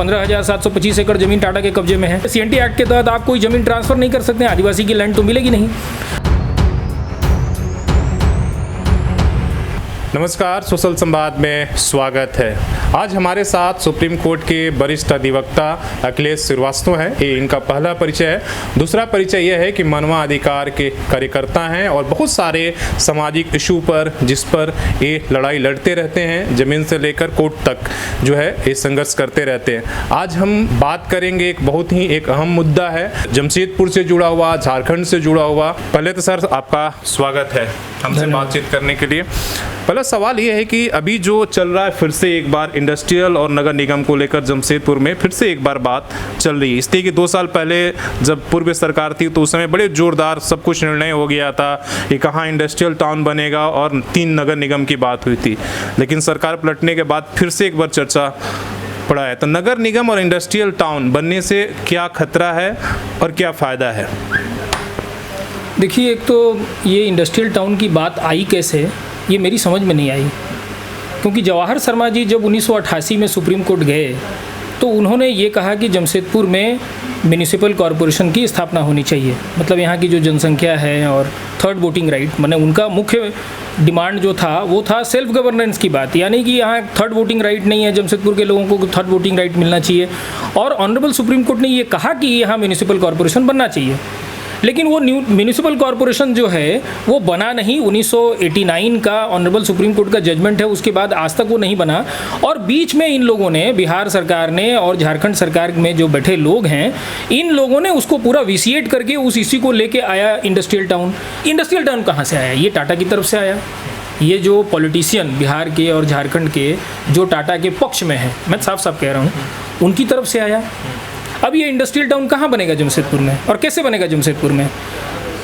15,725 एकड़ ज़मीन टाटा के कब्जे में है। सीएनटी एक्ट के तहत आप कोई ज़मीन ट्रांसफ़र नहीं कर सकते, आदिवासी की लैंड तो मिलेगी नहीं। नमस्कार, सोशल संवाद में स्वागत है। आज हमारे साथ सुप्रीम कोर्ट के वरिष्ठ अधिवक्ता अखिलेश श्रीवास्तव हैं। ये इनका पहला परिचय है। दूसरा परिचय यह है कि मानवाधिकार के कार्यकर्ता हैं और बहुत सारे सामाजिक इशू पर जिस पर ये लड़ाई लड़ते रहते हैं, ज़मीन से लेकर कोर्ट तक जो है ये संघर्ष करते रहते हैं। आज हम बात करेंगे एक बहुत ही अहम मुद्दा है, जमशेदपुर से जुड़ा हुआ, झारखंड से जुड़ा हुआ। पहले तो सर आपका स्वागत है हमसे बातचीत करने के लिए। पहला सवाल ये है कि अभी जो चल रहा है, फिर से एक बार इंडस्ट्रियल और नगर निगम को लेकर जमशेदपुर में फिर से एक बार बात चल रही है। इसलिए कि 2 साल पहले जब पूर्व सरकार थी तो उस समय बड़े जोरदार सब कुछ निर्णय हो गया था कि कहाँ इंडस्ट्रियल टाउन बनेगा और 3 नगर निगम की बात हुई थी। लेकिन सरकार पलटने के बाद फिर से एक बार चर्चा पड़ा है। तो नगर निगम और इंडस्ट्रियल टाउन बनने से क्या खतरा है और क्या फ़ायदा है? देखिए, एक तो ये इंडस्ट्रियल टाउन की बात आई कैसे, ये मेरी समझ में नहीं आई। क्योंकि जवाहर शर्मा जी जब 1988 में सुप्रीम कोर्ट गए तो उन्होंने ये कहा कि जमशेदपुर में म्यूनिसिपल कॉरपोरेशन की स्थापना होनी चाहिए। मतलब यहाँ की जो जनसंख्या है और थर्ड वोटिंग राइट, माने उनका मुख्य डिमांड जो था वो था सेल्फ गवर्नेंस की बात, यानी कि यहाँ थर्ड वोटिंग राइट नहीं है, जमशेदपुर के लोगों को थर्ड वोटिंग राइट मिलना चाहिए। और ऑनरेबल सुप्रीम कोर्ट ने ये कहा कि यहाँ म्यूनिसिपल कॉरपोरेशन बनना चाहिए। लेकिन वो म्यूनिसिपल कॉरपोरेशन जो है वो बना नहीं। 1989 का ऑनरेबल सुप्रीम कोर्ट का जजमेंट है, उसके बाद आज तक वो नहीं बना। और बीच में इन लोगों ने, बिहार सरकार ने और झारखंड सरकार में जो बैठे लोग हैं, इन लोगों ने उसको पूरा विसिएट करके उस इसी को लेके आया इंडस्ट्रियल टाउन। इंडस्ट्रियल टाउन कहाँ से आया? ये टाटा की तरफ से आया। ये जो पॉलिटिशियन बिहार के और झारखंड के जो टाटा के पक्ष में है, मैं साफ साफ कह रहा हूँ, उनकी तरफ से आया। अब ये इंडस्ट्रियल टाउन कहाँ बनेगा जमशेदपुर में और कैसे बनेगा जमशेदपुर में?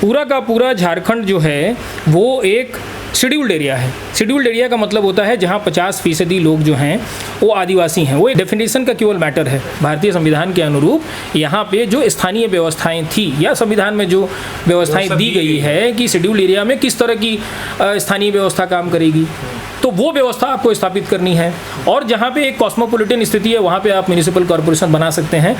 पूरा का पूरा झारखंड जो है वो एक शेड्यूल्ड एरिया है। शेड्यूल्ड एरिया का मतलब होता है जहाँ 50% लोग जो हैं वो आदिवासी हैं। वो एक डेफिनेशन का केवल मैटर है। भारतीय संविधान के अनुरूप यहाँ पे जो स्थानीय व्यवस्थाएं थी या संविधान में जो व्यवस्थाएं दी गई है कि शेड्यूल्ड एरिया में किस तरह की स्थानीय व्यवस्था काम करेगी, तो वो व्यवस्था आपको स्थापित करनी है। और जहाँ पे एक कॉस्मोपॉलिटन स्थिति है वहाँ पे आप म्यूनिसिपल कॉरपोरेशन बना सकते हैं।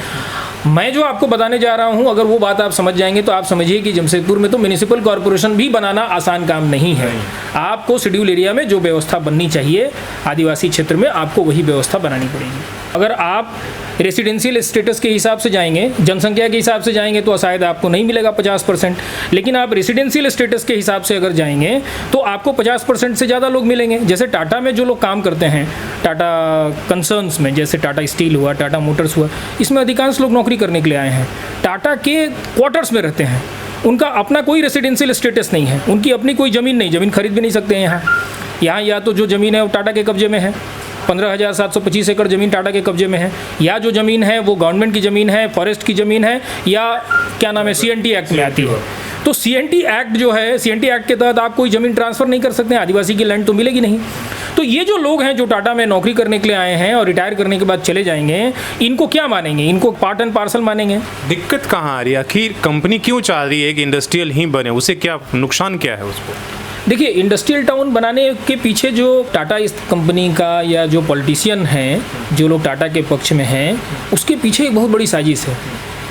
मैं जो आपको बताने जा रहा हूँ, अगर वो बात आप समझ जाएंगे तो आप समझिए कि जमशेदपुर में तो म्यूनिसिपल कॉरपोरेशन भी बनाना आसान काम नहीं है। आपको शेड्यूल एरिया में जो व्यवस्था बननी चाहिए आदिवासी क्षेत्र में, आपको वही व्यवस्था बनानी पड़ेगी। अगर आप रेसिडेंशियल स्टेटस के हिसाब से जाएंगे, जनसंख्या के हिसाब से जाएंगे तो शायद आपको नहीं मिलेगा 50%। लेकिन आप रेसिडेंशियल स्टेटस के हिसाब से अगर जाएंगे तो आपको 50% से ज़्यादा लोग मिलेंगे। जैसे टाटा में जो लोग काम करते हैं, टाटा कंसर्न्स में, जैसे टाटा स्टील हुआ, टाटा मोटर्स हुआ, इसमें अधिकांश लोग नौकरी करने के लिए आए हैं। टाटा के क्वार्टर्स में रहते हैं, उनका अपना कोई रेसिडेंशियल स्टेटस नहीं है, उनकी अपनी कोई ज़मीन नहीं, ज़मीन खरीद भी नहीं सकते हैं यहाँ। या तो जो ज़मीन है वो टाटा के कब्जे में है, 15,725 एकड़ ज़मीन टाटा के कब्जे में है, या जो ज़मीन है वो गवर्नमेंट की ज़मीन है, फॉरेस्ट की ज़मीन है, या क्या नाम है, सीएनटी एक्ट में आती है। तो सीएनटी एक्ट जो है, सीएनटी एक्ट के तहत आप कोई ज़मीन ट्रांसफ़र नहीं कर सकते, आदिवासी की लैंड तो मिलेगी नहीं। तो ये जो लोग हैं जो टाटा में नौकरी करने के लिए आए हैं और रिटायर करने के बाद चले जाएंगे, इनको क्या मानेंगे? इनको पार्ट एंड पार्सल मानेंगे? दिक्कत कहाँ आ रही है? आखिर कंपनी क्यों चाह रही है कि इंडस्ट्रियल ही बने? उसे क्या नुकसान क्या है उसको? देखिए, इंडस्ट्रियल टाउन बनाने के पीछे जो टाटा इस कंपनी का या जो पॉलिटिशियन हैं, जो लोग टाटा के पक्ष में हैं, उसके पीछे एक बहुत बड़ी साजिश है।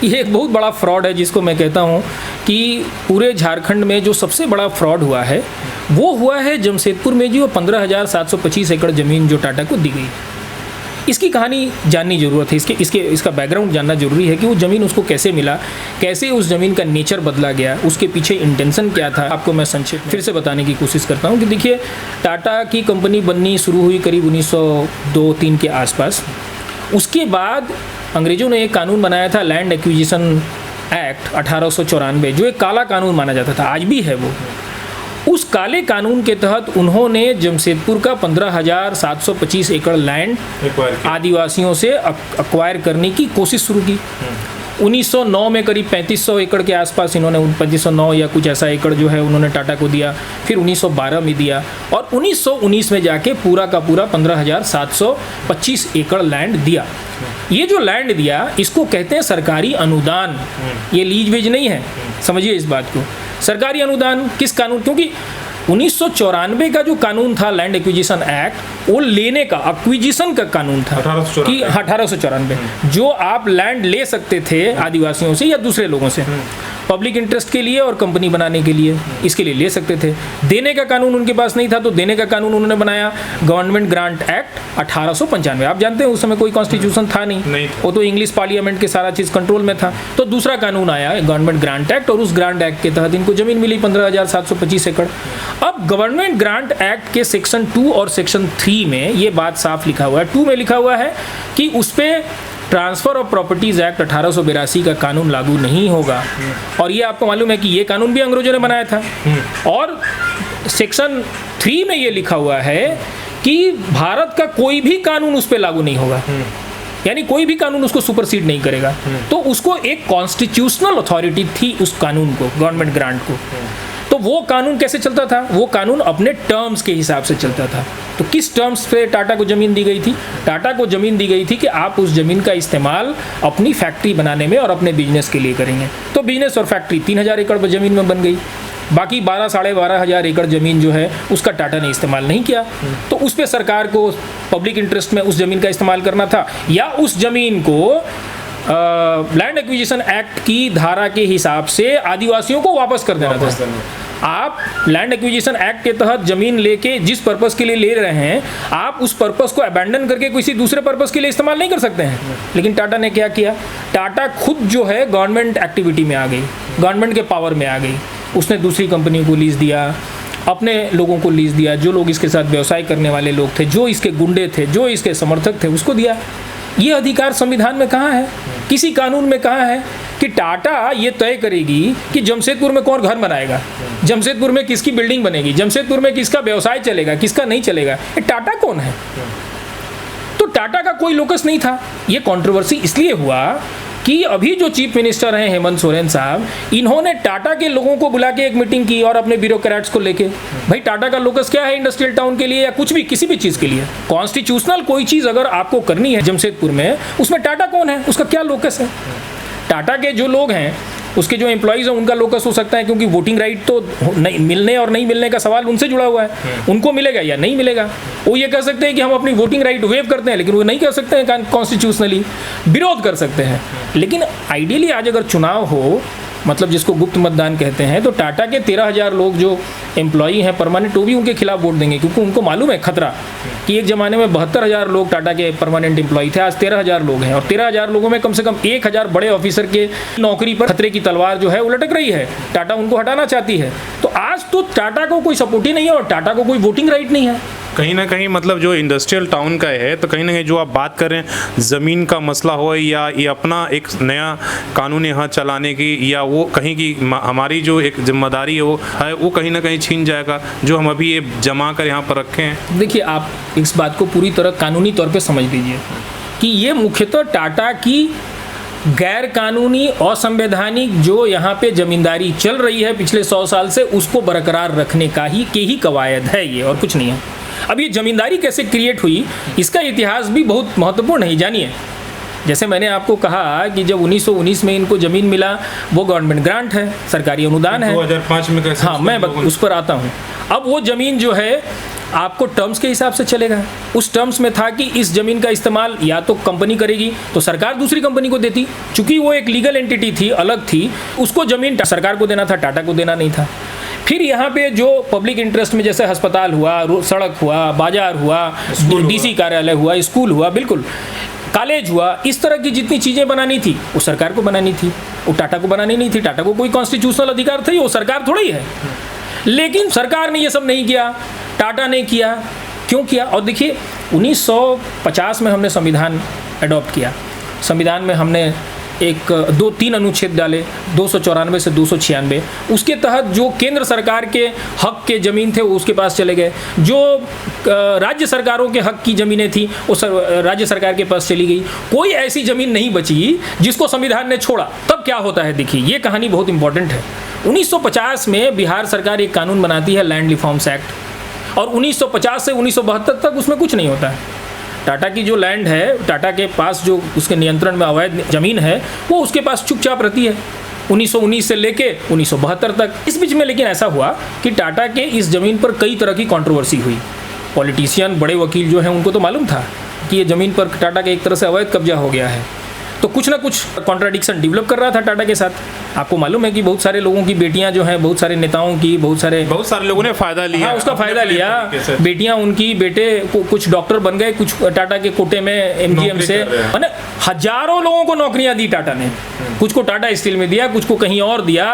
ये एक बहुत बड़ा फ्रॉड है जिसको मैं कहता हूँ कि पूरे झारखंड में जो सबसे बड़ा फ्रॉड हुआ है वो हुआ है जमशेदपुर में जो 15,725 एकड़ ज़मीन जो टाटा को दी गई। इसकी कहानी जाननी ज़रूरत है, इसका बैकग्राउंड जानना ज़रूरी है कि वो ज़मीन उसको कैसे मिला, कैसे उस ज़मीन का नेचर बदला गया, उसके पीछे इंटेंशन क्या था। आपको मैं संक्षिप्त फिर से बताने की कोशिश करता हूँ कि देखिए, टाटा की कंपनी बननी शुरू हुई करीब 1902-3 के आसपास। उसके बाद अंग्रेज़ों ने एक कानून बनाया था, लैंड एक्विजिशन एक्ट 1894, जो एक काला कानून माना जाता था, आज भी है वो। उस काले कानून के तहत उन्होंने जमशेदपुर का 15,725 एकड़ लैंड आदिवासियों से अक्वायर करने की कोशिश शुरू की। 1909 में करीब 3500 एकड़ के आसपास इन्होंने 3509 या कुछ ऐसा एकड़ जो है उन्होंने टाटा को दिया। फिर 1912 में दिया और 1919 में जाके पूरा का पूरा 15,725 एकड़ लैंड दिया। ये जो लैंड दिया इसको कहते हैं सरकारी अनुदान, ये लीज वेज नहीं है, समझिए इस बात को। सरकारी अनुदान किस कानून, क्योंकि 1994 का जो कानून था लैंड एक्विजिशन एक्ट, वो लेने का, एक्विजिशन का कानून था 1894 कि 1894 जो आप लैंड ले सकते थे आदिवासियों से या दूसरे लोगों से पब्लिक इंटरेस्ट के लिए और कंपनी बनाने के लिए, इसके लिए ले सकते थे। देने का कानून उनके पास नहीं था, तो देने का कानून उन्होंने बनाया गवर्नमेंट ग्रांट एक्ट 1895। आप जानते हैं उस समय कोई कॉन्स्टिट्यूशन था नहीं, वो तो इंग्लिश पार्लियामेंट के सारा चीज़ कंट्रोल में था। तो दूसरा कानून आया गवर्नमेंट ग्रांट एक्ट, और उस ग्रांट एक्ट के तहत इनको जमीन मिली 15,725 एकड़। अब गवर्नमेंट ग्रांट एक्ट के सेक्शन 2 और सेक्शन 3 में ये बात साफ लिखा हुआ है। 2 में लिखा हुआ है कि उस पर ट्रांसफ़र ऑफ प्रॉपर्टीज़ एक्ट 1882 का कानून लागू नहीं होगा, और ये आपको मालूम है कि ये कानून भी अंग्रेजों ने बनाया था। और सेक्शन 3 में ये लिखा हुआ है कि भारत का कोई भी कानून उस पर लागू नहीं होगा, यानी कोई भी कानून उसको सुपरसीड नहीं करेगा। तो उसको एक कॉन्स्टिट्यूशनल अथॉरिटी थी उस कानून को, गवर्नमेंट ग्रांट को। तो वो कानून कैसे चलता था? वो कानून अपने टर्म्स के हिसाब से चलता था। तो किस टर्म्स पे टाटा को ज़मीन दी गई थी? टाटा को ज़मीन दी गई थी कि आप उस ज़मीन का इस्तेमाल अपनी फैक्ट्री बनाने में और अपने बिजनेस के लिए करेंगे। तो बिजनेस और फैक्ट्री 3000 एकड़ पर ज़मीन में बन गई। बाकी 12-12,500 एकड़ ज़मीन जो है उसका टाटा ने इस्तेमाल नहीं किया। तो उस पर सरकार को पब्लिक इंटरेस्ट में उस ज़मीन का इस्तेमाल करना था, या उस ज़मीन को लैंड एक्विजिशन एक्ट की धारा के हिसाब से आदिवासियों को वापस कर देना था। आप लैंड एक्विजिशन एक्ट के तहत ज़मीन लेके जिस पर्पस के लिए ले रहे हैं, आप उस पर्पस को अबैंडन करके किसी दूसरे पर्पस के लिए इस्तेमाल नहीं कर सकते हैं। लेकिन टाटा ने क्या किया? टाटा खुद जो है गवर्नमेंट एक्टिविटी में आ गई, गवर्नमेंट के पावर में आ गई। उसने दूसरी कंपनी को लीज दिया, अपने लोगों को लीज दिया, जो लोग इसके साथ व्यवसाय करने वाले लोग थे, जो इसके गुंडे थे, जो इसके समर्थक थे, उसको दिया। ये अधिकार संविधान में कहाँ है? किसी कानून में कहाँ है कि टाटा ये तय करेगी कि जमशेदपुर में कौन घर बनाएगा, जमशेदपुर में किसकी बिल्डिंग बनेगी, जमशेदपुर में किसका व्यवसाय चलेगा, किसका नहीं चलेगा? ये टाटा कौन है? तो टाटा का कोई लोकस नहीं था। ये कंट्रोवर्सी इसलिए हुआ कि अभी जो चीफ मिनिस्टर हैं हेमंत सोरेन साहब, इन्होंने टाटा के लोगों को बुला के एक मीटिंग की और अपने ब्यूरोक्रेट्स को लेके, भाई टाटा का लोकस क्या है इंडस्ट्रियल टाउन के लिए या कुछ भी किसी भी चीज़ के लिए, कॉन्स्टिट्यूशनल कोई चीज़ अगर आपको करनी है जमशेदपुर में, उसमें टाटा कौन है, उसका क्या लोकस है? टाटा के जो लोग हैं, उसके जो एम्प्लॉयज़ हैं, उनका लोकस हो सकता है, क्योंकि वोटिंग राइट तो नहीं मिलने और नहीं मिलने का सवाल उनसे जुड़ा हुआ है। उनको मिलेगा या नहीं मिलेगा। वो ये कह सकते हैं कि हम अपनी वोटिंग राइट वेव करते हैं, लेकिन वो नहीं कह सकते हैं कॉन्स्टिट्यूशनली, विरोध कर सकते हैं। लेकिन आइडियली आज अगर चुनाव हो, मतलब जिसको गुप्त मतदान कहते हैं, तो टाटा के 13,000 लोग जो एम्प्लॉई हैं परमानेंट, वो भी उनके खिलाफ वोट देंगे, क्योंकि उनको मालूम है खतरा कि एक ज़माने में 72,000 लोग टाटा के परमानेंट एम्प्लॉई थे, आज 13,000 लोग हैं, और 13,000 लोगों में कम से कम 1,000 बड़े ऑफिसर के नौकरी पर खतरे की तलवार जो है वो लटक रही है। टाटा उनको हटाना चाहती है। तो आज तो टाटा को कोई सपोर्ट ही नहीं है और टाटा को कोई वोटिंग राइट नहीं है। कहीं ना कहीं मतलब जो इंडस्ट्रियल टाउन का है, तो कहीं ना कहीं जो आप बात कर रहे हैं ज़मीन का मसला हो या ये अपना एक नया कानून यहाँ चलाने की, या वो कहीं की हमारी जो एक जिम्मेदारी है वो कहीं ना कहीं छीन जाएगा, जो हम अभी ये जमा कर यहाँ पर रखे हैं। देखिए, आप इस बात को पूरी तरह कानूनी तौर पे समझ लीजिए कि ये मुख्यतः टाटा की गैर कानूनी असंवैधानिक जो यहाँ पे ज़मींदारी चल रही है पिछले 100 साल से, उसको बरकरार रखने का ही कवायद है ये, और कुछ नहीं है। अब ये ज़मींदारी कैसे क्रिएट हुई, इसका इतिहास भी बहुत महत्वपूर्ण है, जानिए। जैसे मैंने आपको कहा कि जब 1919 में इनको ज़मीन मिला, वो गवर्नमेंट ग्रांट है, सरकारी अनुदान है। 2005 में कैसे? हाँ, मैं उस पर आता हूँ। अब वो ज़मीन जो है आपको टर्म्स के हिसाब से चलेगा। उस टर्म्स में था कि इस ज़मीन का इस्तेमाल या तो कंपनी करेगी, तो सरकार दूसरी कंपनी को देती। चूँकि वो एक लीगल एंटिटी थी, अलग थी, उसको ज़मीन सरकार को देना था, टाटा को देना नहीं था। फिर यहाँ पे जो पब्लिक इंटरेस्ट में जैसे अस्पताल हुआ, सड़क हुआ, बाजार हुआ, डीसी कार्यालय हुआ, स्कूल हुआ, बिल्कुल कॉलेज हुआ, इस तरह की जितनी चीज़ें बनानी थी वो सरकार को बनानी थी, वो टाटा को बनानी नहीं थी। टाटा को कोई कॉन्स्टिट्यूशनल अधिकार था, वो सरकार थोड़ा ही है। लेकिन सरकार ने ये सब नहीं किया, टाटा ने किया। क्यों किया? और देखिए 1950 में हमने संविधान अडॉप्ट किया। संविधान में हमने 2-3 अनुच्छेद डाले, 294 से 296। उसके तहत जो केंद्र सरकार के हक के ज़मीन थे वो उसके पास चले गए, जो राज्य सरकारों के हक की ज़मीनें थी वो राज्य सरकार के पास चली गई। कोई ऐसी ज़मीन नहीं बची जिसको संविधान ने छोड़ा। तब क्या होता है, देखिए ये कहानी बहुत इंपॉर्टेंट है। 1950 में बिहार सरकार एक कानून बनाती है, लैंड रिफॉर्म्स एक्ट, और 1950 से 1972 तक उसमें कुछ नहीं होता है। टाटा की जो लैंड है, टाटा के पास जो उसके नियंत्रण में अवैध ज़मीन है, वो उसके पास चुपचाप रहती है। 1919 से लेके 1972 तक। इस बीच में लेकिन ऐसा हुआ कि टाटा के इस ज़मीन पर कई तरह की कंट्रोवर्सी हुई। पॉलिटिशियन, बड़े वकील जो हैं, उनको तो मालूम था कि ये ज़मीन पर टाटा का एक तरह से अवैध कब्जा हो गया है, तो कुछ ना कुछ कॉन्ट्राडिक्शन डेवलप कर रहा था टाटा के साथ। आपको मालूम है कि बहुत सारे लोगों की बेटियां जो हैं, बहुत सारे नेताओं की, बहुत सारे लोगों ने फ़ायदा लिया। हाँ, उसका फ़ायदा लिया। बेटियां उनकी, बेटे कुछ डॉक्टर बन गए, कुछ टाटा के कोटे में एमजीएम से, मैंने हजारों लोगों को नौकरियां दी टाटा ने। कुछ को टाटा स्टील में दिया, कुछ को कहीं और दिया,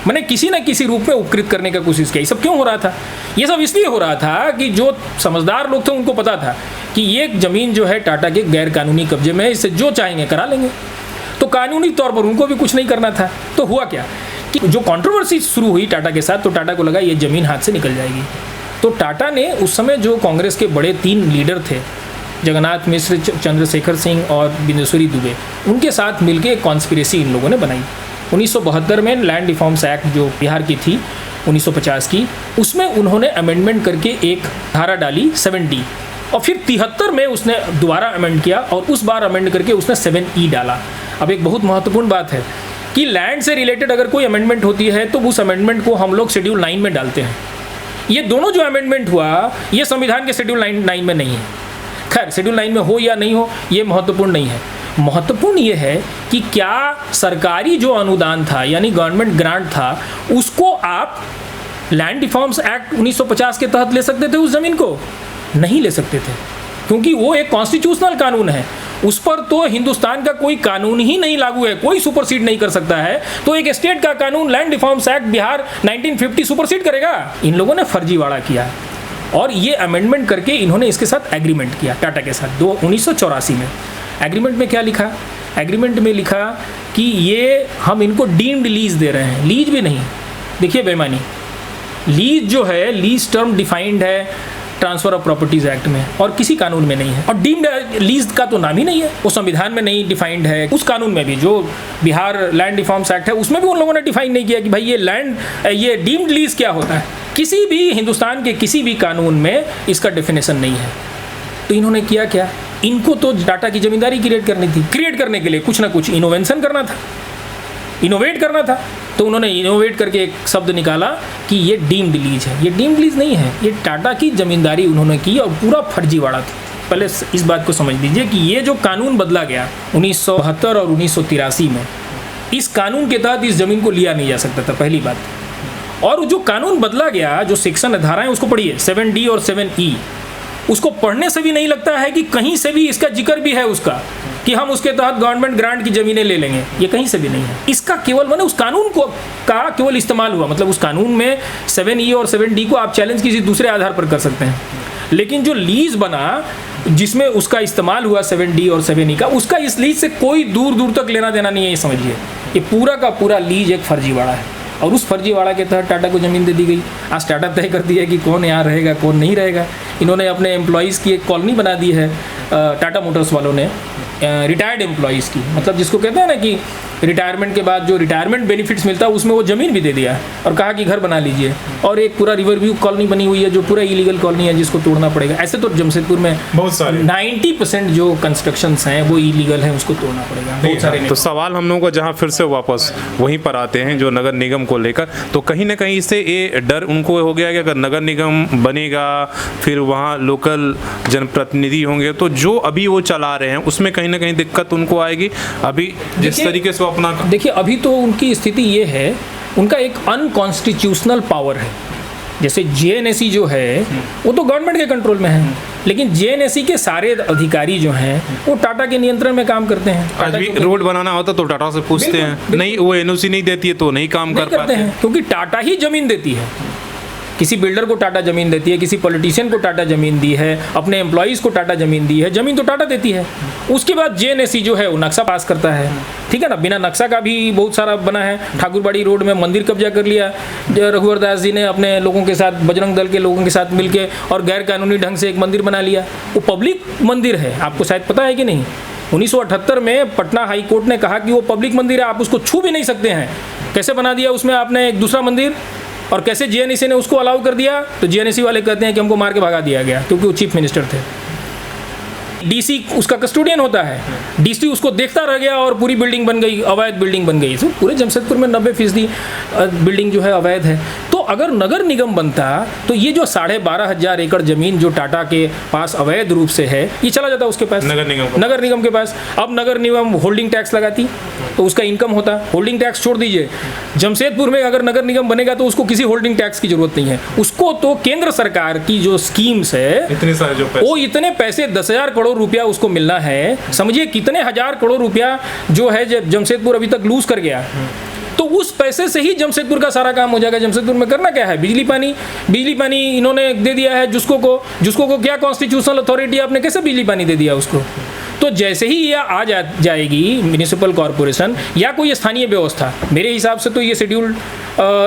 मैंने किसी न किसी रूप में उपकृत करने का कोशिश की। ये सब क्यों हो रहा था? ये सब इसलिए हो रहा था कि जो समझदार लोग थे उनको पता था कि ये ज़मीन जो है टाटा के गैर कानूनी कब्जे में है, इससे जो चाहेंगे करा लेंगे। तो कानूनी तौर पर उनको भी कुछ नहीं करना था। तो हुआ क्या कि जो कंट्रोवर्सी शुरू हुई टाटा के साथ, तो टाटा को लगा ये ज़मीन हाथ से निकल जाएगी। तो टाटा ने उस समय जो कांग्रेस के बड़े 3 लीडर थे, जगन्नाथ मिश्र, चंद्रशेखर सिंह और बिंदेश्वरी दुबे, उनके साथ मिलकर एक कॉन्स्पिरेसी इन लोगों ने बनाई। 1972 में लैंड रिफॉर्म्स एक्ट जो बिहार की थी 1950 की, उसमें उन्होंने अमेंडमेंट करके एक धारा डाली 7D, और फिर 73 में उसने दोबारा अमेंड किया और उस बार अमेंड करके उसने 7E डाला। अब एक बहुत महत्वपूर्ण बात है कि लैंड से रिलेटेड अगर कोई अमेंडमेंट होती है तो उस अमेंडमेंट को हम लोग शेड्यूल 9 में डालते हैं। ये दोनों जो अमेंडमेंट हुआ, ये संविधान के शेड्यूल 9 में नहीं है। खैर, शेड्यूल 9 में हो या नहीं हो ये महत्वपूर्ण नहीं है। महत्वपूर्ण ये है कि क्या सरकारी जो अनुदान था, यानी गवर्नमेंट ग्रांट था, उसको आप लैंड रिफॉर्म्स एक्ट 1950 के तहत ले सकते थे? उस ज़मीन को नहीं ले सकते थे, क्योंकि वो एक कॉन्स्टिट्यूशनल कानून है। उस पर तो हिंदुस्तान का कोई कानून ही नहीं लागू है, कोई सुपरसीड नहीं कर सकता है। तो एक स्टेट का कानून, land reforms act Bihar 1950 supersede करेगा? इन लोगों ने फर्जीवाड़ा किया और ये अमेंडमेंट करके इन्होंने इसके साथ एग्रीमेंट किया टाटा के साथ 1984 में। एग्रीमेंट में क्या लिखा? एग्रीमेंट में लिखा कि ये हम इनको डीम्ड लीज दे रहे हैं। लीज भी नहीं, देखिए बेईमानी। लीज जो है, लीज टर्म डिफाइंड है ट्रांसफर ऑफ प्रॉपर्टीज एक्ट में और किसी कानून में नहीं है। और डीम्ड लीज का तो नाम ही नहीं है, वो संविधान में नहीं डिफाइंड है। उस कानून में भी, जो बिहार लैंड रिफॉर्म्स एक्ट है, उसमें भी उन लोगों ने डिफाइन नहीं किया कि भाई ये डीम्ड लीज क्या होता है। किसी भी हिंदुस्तान के किसी भी कानून में इसका डेफिनेशन नहीं है। तो इन्होंने किया क्या? इनको तो टाटा की जमींदारी क्रिएट करनी थी। क्रिएट करने के लिए कुछ ना कुछ इनोवेशन करना था, इनोवेट करना था। तो उन्होंने इनोवेट करके एक शब्द निकाला कि ये डीम्ड लीज है। ये डीम्ड लीज नहीं है, ये टाटा की जमींदारी उन्होंने की और पूरा फर्जीवाड़ा था। पहले इस बात को समझ लीजिए कि ये जो कानून बदला गया 1972 और 1983 में, इस कानून के तहत इस ज़मीन को लिया नहीं जा सकता था, पहली बात। और जो कानून बदला गया, जो सेक्शन धाराएं उसको पढ़िए, 7D और 7E, उसको पढ़ने से भी नहीं लगता है कि कहीं से भी इसका जिक्र भी है उसका कि हम उसके तहत गवर्नमेंट ग्रांट की ज़मीनें ले लेंगे। ये कहीं से भी नहीं है। इसका केवल मैंने उस कानून को का केवल इस्तेमाल हुआ, मतलब उस कानून में 7E और 7D को आप चैलेंज किसी दूसरे आधार पर कर सकते हैं, लेकिन जो लीज बना जिसमें उसका इस्तेमाल हुआ 7D और 7E का, उसका इस लीज से कोई दूर दूर तक लेना देना नहीं है। ये समझिए, ये पूरा का पूरा लीज एक फर्जीवाड़ा है और उस फर्जीवाड़ा के तहत टाटा को ज़मीन दे दी गई। आज टाटा तय करती है कि कौन यहाँ रहेगा, कौन नहीं रहेगा। इन्होंने अपने एम्प्लॉयज़ की एक कॉलोनी बना दी है, टाटा मोटर्स वालों ने, रिटायर्ड एम्प्लॉयज़ की, मतलब जिसको कहते हैं ना कि रिटायरमेंट के बाद जो रिटायरमेंट बेनिफिट्स मिलता है, उसमें वो ज़मीन भी दे दिया और कहा कि घर बना लीजिए। और एक पूरा रिवर व्यू कॉलोनी बनी हुई है जो पूरा इलीगल कॉलोनी है, जिसको तोड़ना पड़ेगा। ऐसे तो जमशेदपुर में बहुत सारे 90% जो कंस्ट्रक्शंस हैं वो इलीगल हैं, उसको तोड़ना पड़ेगा। बहुत सारे तो सवाल हम लोगों को जहाँ फिर से वापस वहीं पर आते हैं, जो नगर निगम को लेकर, तो कहीं ना कहीं इससे ये डर उनको हो गया कि अगर नगर निगम बनेगा, फिर वहाँ लोकल जनप्रतिनिधि होंगे, तो जो अभी वो चला रहे हैं उसमें कहीं ना कहीं दिक्कत उनको आएगी। अभी जिस तरीके से वो अपना, देखिए अभी तो उनकी स्थिति ये है, उनका एक अनकॉन्स्टिट्यूशनल पावर है। जैसे जेएनएससी जो है वो तो गवर्नमेंट के कंट्रोल में है, लेकिन जेएनएससी के सारे अधिकारी जो हैं वो टाटा के नियंत्रण में काम करते हैं। आज भी रोड बनाना होता तो टाटा से पूछते हैं, नहीं वो एनओसी नहीं देती है तो नहीं काम कर पाते हैं, क्योंकि टाटा ही जमीन देती है। किसी बिल्डर को टाटा ज़मीन देती है, किसी पॉलिटिशियन को टाटा ज़मीन दी है, अपने एम्प्लॉयज़ को टाटा ज़मीन दी है, ज़मीन तो टाटा देती है। उसके बाद जेएनएससी जो है वो नक्शा पास करता है, ठीक है ना। बिना नक्शा का भी बहुत सारा बना है। ठाकुरबाड़ी रोड में मंदिर कब्जा कर लिया रघुवर दास जी ने अपने लोगों के साथ, बजरंग दल के लोगों के साथ मिलके, और गैर कानूनी ढंग से एक मंदिर बना लिया। वो पब्लिक मंदिर है, आपको शायद पता है कि नहीं। 1978 में पटना हाई कोर्ट ने कहा कि वो पब्लिक मंदिर है, आप उसको छू भी नहीं सकते हैं। कैसे बना दिया उसमें आपने एक दूसरा मंदिर, और कैसे जेएनएससी ने उसको अलाउ कर दिया? तो जेएनएससी वाले कहते हैं कि हमको मार के भगा दिया गया, क्योंकि वो चीफ मिनिस्टर थे। डीसी उसका कस्टोडियन होता है, डीसी उसको देखता रह गया और पूरी बिल्डिंग बन गई, अवैध बिल्डिंग बन गई। तो पूरे जमशेदपुर में 90% बिल्डिंग जो है अवैध है। तो अगर नगर निगम बनता तो ये जो 12,500 एकड़ जमीन जो टाटा के पास अवैध रूप से है, ये चला जाता उसके पास, नगर निगम के पास। अब नगर निगम होल्डिंग टैक्स लगाती तो उसका इनकम होता। होल्डिंग टैक्स छोड़ दीजिए, जमशेदपुर में अगर नगर निगम बनेगा तो उसको किसी होल्डिंग टैक्स की जरूरत नहीं है। उसको तो केंद्र सरकार की जो स्कीम्स है, इतने सारे जो पैसे, वो इतने पैसे 10,000 करोड़ रुपया उसको मिलना है। समझिए कितने हजार करोड़ रुपया जो है जमशेदपुर अभी तक लूज कर गया। तो उस पैसे से ही जमशेदपुर का सारा काम हो जाएगा। जमशेदपुर में करना क्या है, बिजली पानी इन्होंने दे दिया है जुस्को को क्या कॉन्स्टिट्यूशनल अथॉरिटी, आपने कैसे बिजली पानी दे दिया उसको। तो जैसे ही ये आ जाएगी म्यूनिसिपल कॉरपोरेशन या कोई स्थानीय व्यवस्था, मेरे हिसाब से तो ये शेड्यूल्ड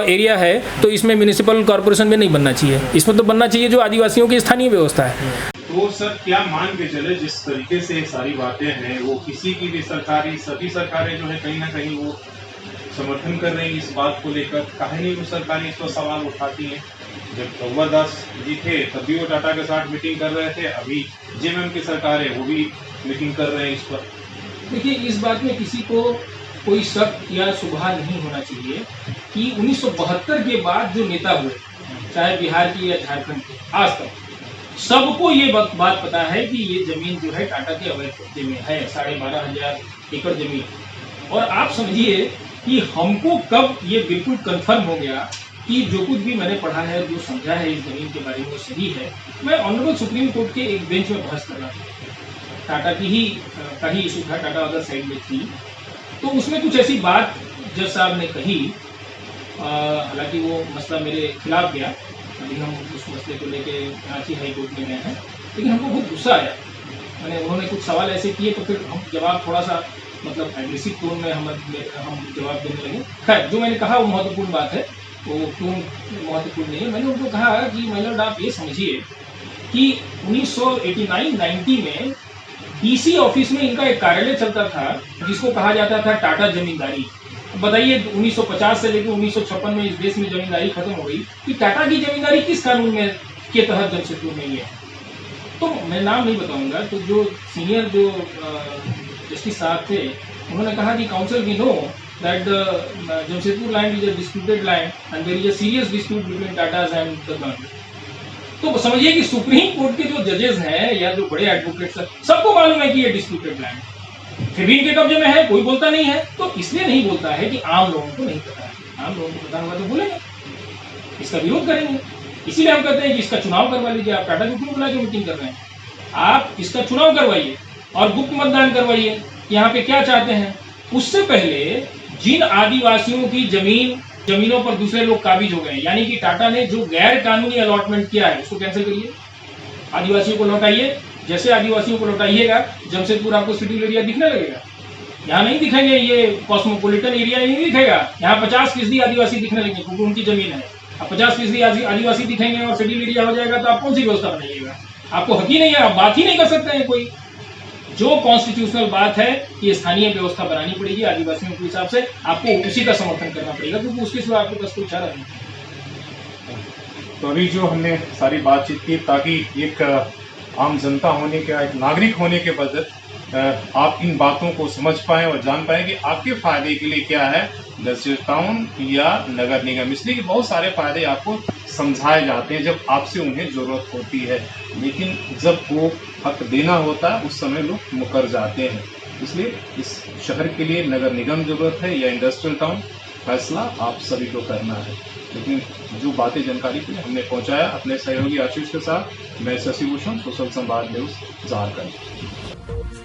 एरिया है तो इसमें म्यूनिसिपल कॉरपोरेशन में नहीं बनना चाहिए, इसमें तो बनना चाहिए जो आदिवासियों की स्थानीय व्यवस्था है। तो सर क्या मान के चले जिस तरीके से सारी बातें हैं वो किसी की भी सरकारी, सभी सरकारें जो है कहीं ना कहीं वो समर्थन कर रही है इस बात को लेकर, काहे नहीं वो सरकारें इस पर सवाल उठाती हैं। जब रघुवर दास जी थे तब भी वो टाटा के साथ मीटिंग कर रहे थे, अभी जेएमएम की सरकार है वो भी मीटिंग कर रहे हैं इस पर। देखिए इस बात में किसी को कोई शक या शुबहा नहीं होना चाहिए कि 1972 के बाद जो नेता हुए, चाहे बिहार की या झारखंड के, आज तक सबको ये बात पता है कि ये जमीन जो है टाटा के अवैध कब्जे में है, 12,500 एकड़ जमीन। और आप समझिए कि हमको कब ये बिल्कुल कंफर्म हो गया कि जो कुछ भी मैंने पढ़ा है, जो समझा है इस जमीन के बारे में वो सही है। मैं ऑनरेबल सुप्रीम कोर्ट के एक बेंच में बहस कर रहा था, टाटा का ही इशू था, टाटा अदर साइड में थी। तो उसमें कुछ ऐसी बात जज साहब ने कही, हालांकि वो मसला मेरे खिलाफ गया, अभी हम उस मसले को लेके रांची हाई कोर्ट में गए हैं, लेकिन हमको बहुत गुस्सा आया। उन्होंने कुछ सवाल ऐसे किए तो फिर हम जवाब थोड़ा सा मतलब एग्रेसिव टोन में हम जवाब देने लगे। खैर जो मैंने कहा वो महत्वपूर्ण बात है, वो टोन महत्वपूर्ण नहीं है। मैंने उनको कहा कि मैलॉर्ड आप ये समझिए कि 1989-90 में डीसी ऑफिस में इनका एक कार्यालय चलता था जिसको कहा जाता था टाटा जमींदारी। बताइए 1950 से लेकर 1956 में इस देश में जमींदारी खत्म हो गई कि टाटा की जमींदारी किस कानून में के तहत जमशेदपुर में है। तो मैं नाम नहीं बताऊंगा, तो जो सीनियर जो जस्टिस साहब थे उन्होंने कहा कि counsel we know that the Jamshedpur land is a disputed land and there is a serious dispute between Tatas and the government. तो समझिए कि सुप्रीम कोर्ट के जो जजेस हैं या जो बड़े एडवोकेट्स हैं सबको मालूम है कि ये डिस्प्यूटेड लैंड, फिर भी इनके कब्जे में है, कोई बोलता नहीं है। तो इसलिए नहीं बोलता है कि आम लोगों को नहीं पता है, आम लोगों को पता होगा तो बोलेंगे, इसका विरोध करेंगे। इसीलिए हम कहते हैं कि इसका चुनाव करवा लीजिए। आप टाटा को क्यों बुला के मीटिंग कर रहे हैं? आप इसका चुनाव करवाइए और गुप्त मतदान करवाइए, यहाँ पे क्या चाहते हैं। उससे पहले जिन आदिवासियों की जमीनों पर दूसरे लोग काबिज हो गए, यानी कि टाटा ने जो गैर कानूनी अलॉटमेंट किया है उसको कैंसिल करिए, आदिवासियों को लौटाइए। जैसे आदिवासियों को लौटाइएगा जमशेदपुर आपको शेड्यूल एरिया दिखने लगेगा। यहाँ नहीं दिखेंगे ये कॉस्मोपोलिटन एरिया नहीं दिखेगा, यहाँ 50% आदिवासी दिखने लगेंगे क्योंकि उनकी जमीन है। अब 50% आदिवासी दिखेंगे और शेड्यूल एरिया हो जाएगा तो आप कौन सी व्यवस्था बनाइएगा? आपको हक ही नहीं है, आप बात ही नहीं कर सकते हैं कोई। जो कॉन्स्टिट्यूशनल बात है कि स्थानीय व्यवस्था बनानी पड़ेगी आदिवासियों के हिसाब से, आपको उसी का समर्थन करना पड़ेगा क्योंकि उसके सिवा आपके पास कोई चारा नहीं। तो अभी जो हमने सारी बातचीत की ताकि एक आम जनता होने का, एक नागरिक होने के बजाय आप इन बातों को समझ पाएं और जान पाएं कि आपके फायदे के लिए क्या है इंडस्ट्रियल टाउन या नगर निगम। इसलिए कि बहुत सारे फायदे आपको समझाए जाते हैं जब आपसे उन्हें ज़रूरत होती है, लेकिन जब वो हक देना होता है उस समय लोग मुकर जाते हैं। इसलिए इस शहर के लिए नगर निगम ज़रूरत है या इंडस्ट्रियल टाउन, फैसला आप सभी को करना है। लेकिन जो बातें जानकारी के लिए हमने पहुंचाया अपने सहयोगी आशीष के साथ, मैं शशि भूषण, सोशल संवाद न्यूज़ झारखंड।